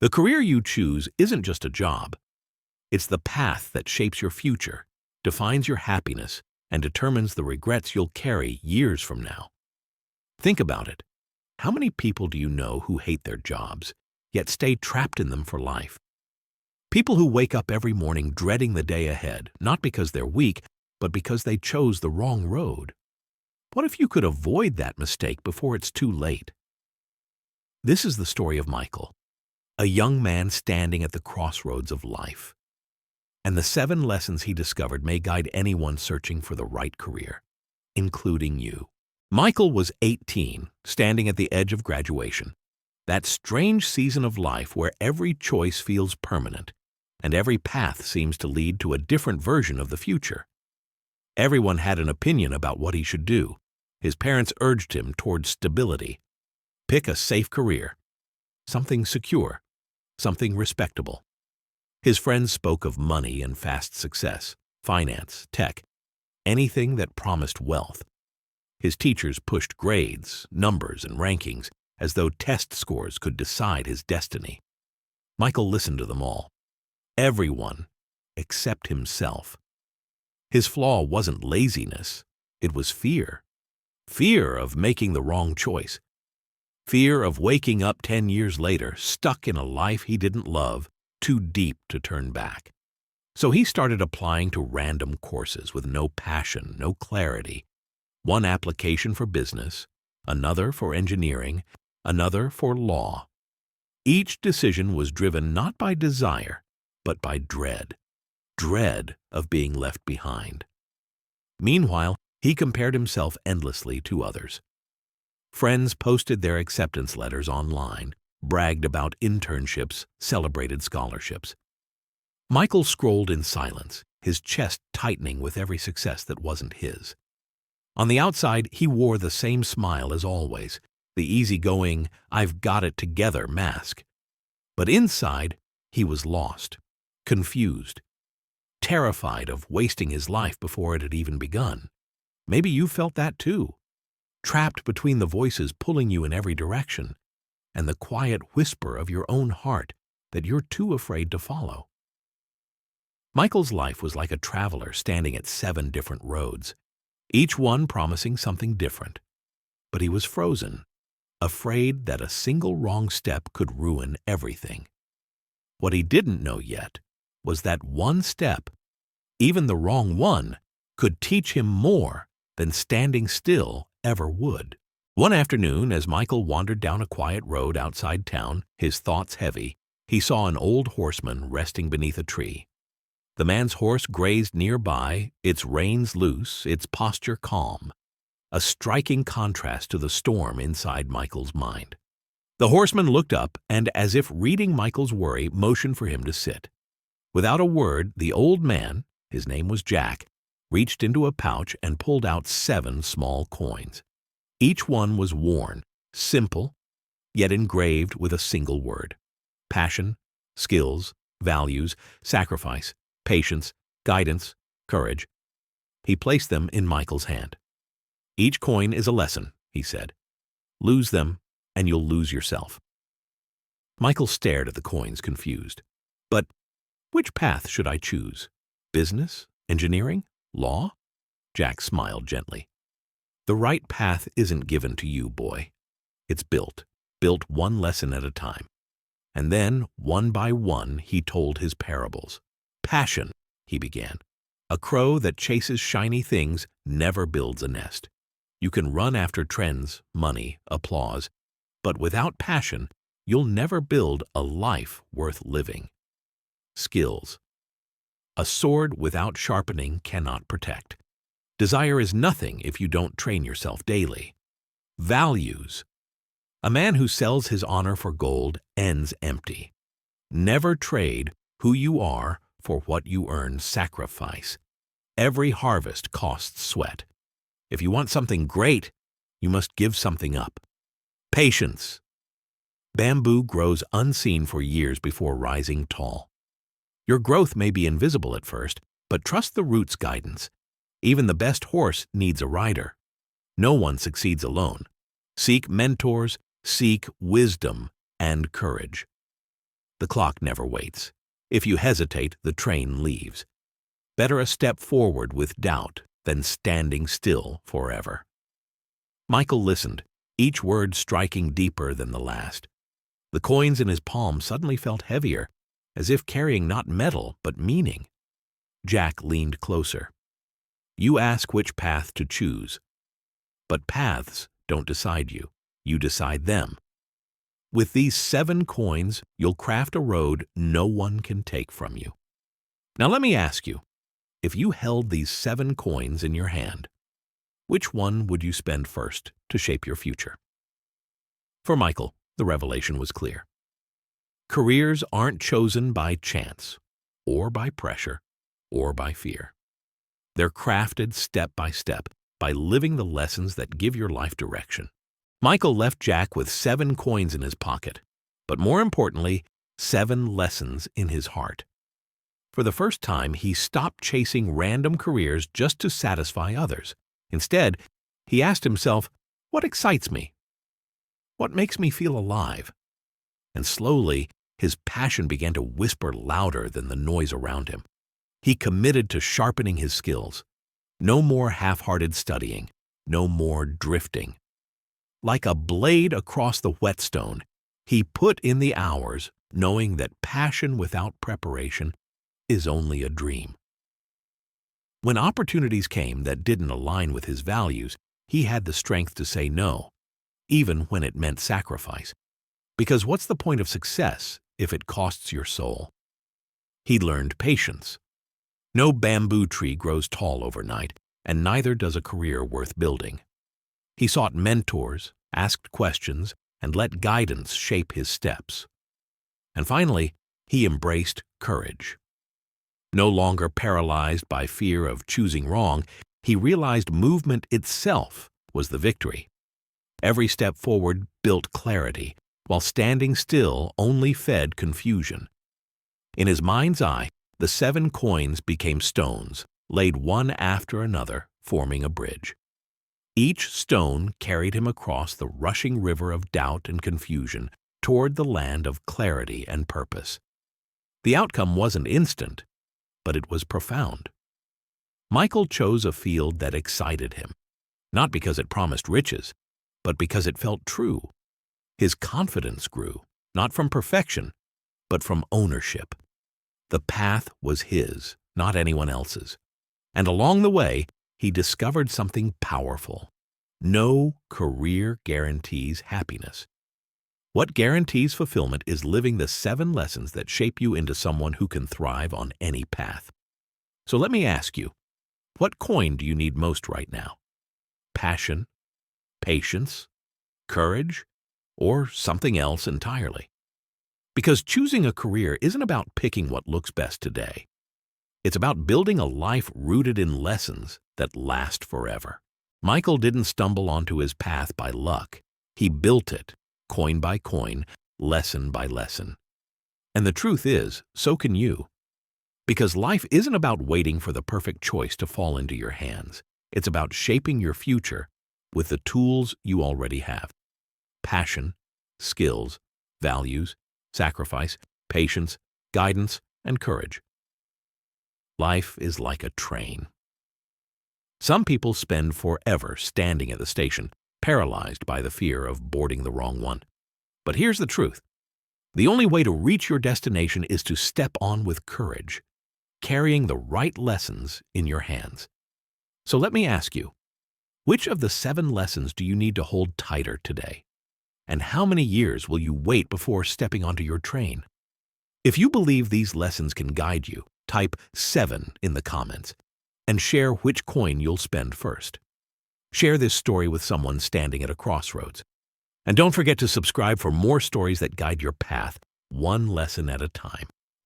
The career you choose isn't just a job. It's the path that shapes your future, defines your happiness, and determines the regrets you'll carry years from now. Think about it. How many people do you know who hate their jobs, yet stay trapped in them for life? People who wake up every morning dreading the day ahead, not because they're weak, but because they chose the wrong road. What if you could avoid that mistake before it's too late? This is the story of Michael, a young man standing at the crossroads of life. And the 7 lessons he discovered may guide anyone searching for the right career, including you. Michael was 18, standing at the edge of graduation, that strange season of life where every choice feels permanent and every path seems to lead to a different version of the future. Everyone had an opinion about what he should do. His parents urged him towards stability. Pick a safe career, something secure, something respectable. His friends spoke of money and fast success, finance, tech, anything that promised wealth. His teachers pushed grades, numbers, and rankings as though test scores could decide his destiny. Michael listened to them all. Everyone except himself. His flaw wasn't laziness, it was fear. Fear of making the wrong choice. Fear of waking up 10 years later, stuck in a life he didn't love, too deep to turn back. So he started applying to random courses with no passion, no clarity. One application for business, another for engineering, another for law. Each decision was driven not by desire, but by dread. Dread of being left behind. Meanwhile, he compared himself endlessly to others. Friends posted their acceptance letters online, bragged about internships, celebrated scholarships. Michael scrolled in silence, his chest tightening with every success that wasn't his. On the outside, he wore the same smile as always, the easygoing, "I've got it together" mask. But inside, he was lost, confused, terrified of wasting his life before it had even begun. Maybe you felt that too, trapped between the voices pulling you in every direction and the quiet whisper of your own heart that you're too afraid to follow. Michael's life was like a traveler standing at 7 different roads, each one promising something different. But he was frozen, afraid that a single wrong step could ruin everything. What he didn't know yet was that one step, even the wrong one, could teach him more than standing still ever would. One afternoon, as Michael wandered down a quiet road outside town, his thoughts heavy, he saw an old horseman resting beneath a tree. The man's horse grazed nearby, its reins loose, its posture calm, a striking contrast to the storm inside Michael's mind. The horseman looked up and, as if reading Michael's worry, motioned for him to sit. Without a word, the old man, his name was Jack, reached into a pouch and pulled out 7 small coins. Each one was worn, simple, yet engraved with a single word: passion, skills, values, sacrifice, patience, guidance, courage. He placed them in Michael's hand. "Each coin is a lesson," he said. "Lose them, and you'll lose yourself." Michael stared at the coins, confused. But which path should I choose? Business? Engineering? Law? Jack smiled gently. "The right path isn't given to you, boy. It's built one lesson at a time." And then, one by one, he told his parables. "Passion," he began. "A crow that chases shiny things never builds a nest. You can run after trends, money, applause, but without passion, you'll never build a life worth living." Skills. A sword without sharpening cannot protect. Desire is nothing if you don't train yourself daily. Values. A man who sells his honor for gold ends empty. Never trade who you are for what you earn. Sacrifice. Every harvest costs sweat. If you want something great, you must give something up. Patience. Bamboo grows unseen for years before rising tall. Your growth may be invisible at first, but trust the roots' guidance. Even the best horse needs a rider. No one succeeds alone. Seek mentors, seek wisdom and courage. The clock never waits. If you hesitate, the train leaves. Better a step forward with doubt than standing still forever. Michael listened, each word striking deeper than the last. The coins in his palm suddenly felt heavier, as if carrying not metal but meaning. Jack leaned closer. You ask which path to choose. But paths don't decide you. You decide them. With these 7 coins, you'll craft a road no one can take from you. Now let me ask you, if you held these 7 coins in your hand, which one would you spend first to shape your future? For Michael, the revelation was clear. Careers aren't chosen by chance, or by pressure, or by fear. They're crafted step by step, by living the lessons that give your life direction. Michael left Jack with 7 coins in his pocket, but more importantly, 7 lessons in his heart. For the first time, he stopped chasing random careers just to satisfy others. Instead, he asked himself, what excites me? What makes me feel alive? And slowly, his passion began to whisper louder than the noise around him. He committed to sharpening his skills. No more half-hearted studying, no more drifting. Like a blade across the whetstone, he put in the hours, knowing that passion without preparation is only a dream. When opportunities came that didn't align with his values, he had the strength to say no, even when it meant sacrifice. Because what's the point of success if it costs your soul? He learned patience. No bamboo tree grows tall overnight, and neither does a career worth building. He sought mentors, asked questions, and let guidance shape his steps. And finally, he embraced courage. No longer paralyzed by fear of choosing wrong, he realized movement itself was the victory. Every step forward built clarity, while standing still only fed confusion. In his mind's eye, the 7 coins became stones, laid one after another, forming a bridge. Each stone carried him across the rushing river of doubt and confusion toward the land of clarity and purpose. The outcome wasn't instant, but it was profound. Michael chose a field that excited him, not because it promised riches, but because it felt true. His confidence grew, not from perfection, but from ownership. The path was his, not anyone else's. And along the way, he discovered something powerful. No career guarantees happiness. What guarantees fulfillment is living the 7 lessons that shape you into someone who can thrive on any path. So let me ask you, what coin do you need most right now? Passion, patience, courage, or something else entirely? Because choosing a career isn't about picking what looks best today. It's about building a life rooted in lessons that last forever. Michael didn't stumble onto his path by luck. He built it, coin by coin, lesson by lesson. And the truth is, so can you. Because life isn't about waiting for the perfect choice to fall into your hands. It's about shaping your future with the tools you already have. Passion, skills, values, sacrifice, patience, guidance, and courage. Life is like a train. Some people spend forever standing at the station, paralyzed by the fear of boarding the wrong one. But here's the truth. The only way to reach your destination is to step on with courage, carrying the right lessons in your hands. So let me ask you, which of the 7 lessons do you need to hold tighter today? And how many years will you wait before stepping onto your train? If you believe these lessons can guide you, type 7 in the comments and share which coin you'll spend first. Share this story with someone standing at a crossroads. And don't forget to subscribe for more stories that guide your path, one lesson at a time.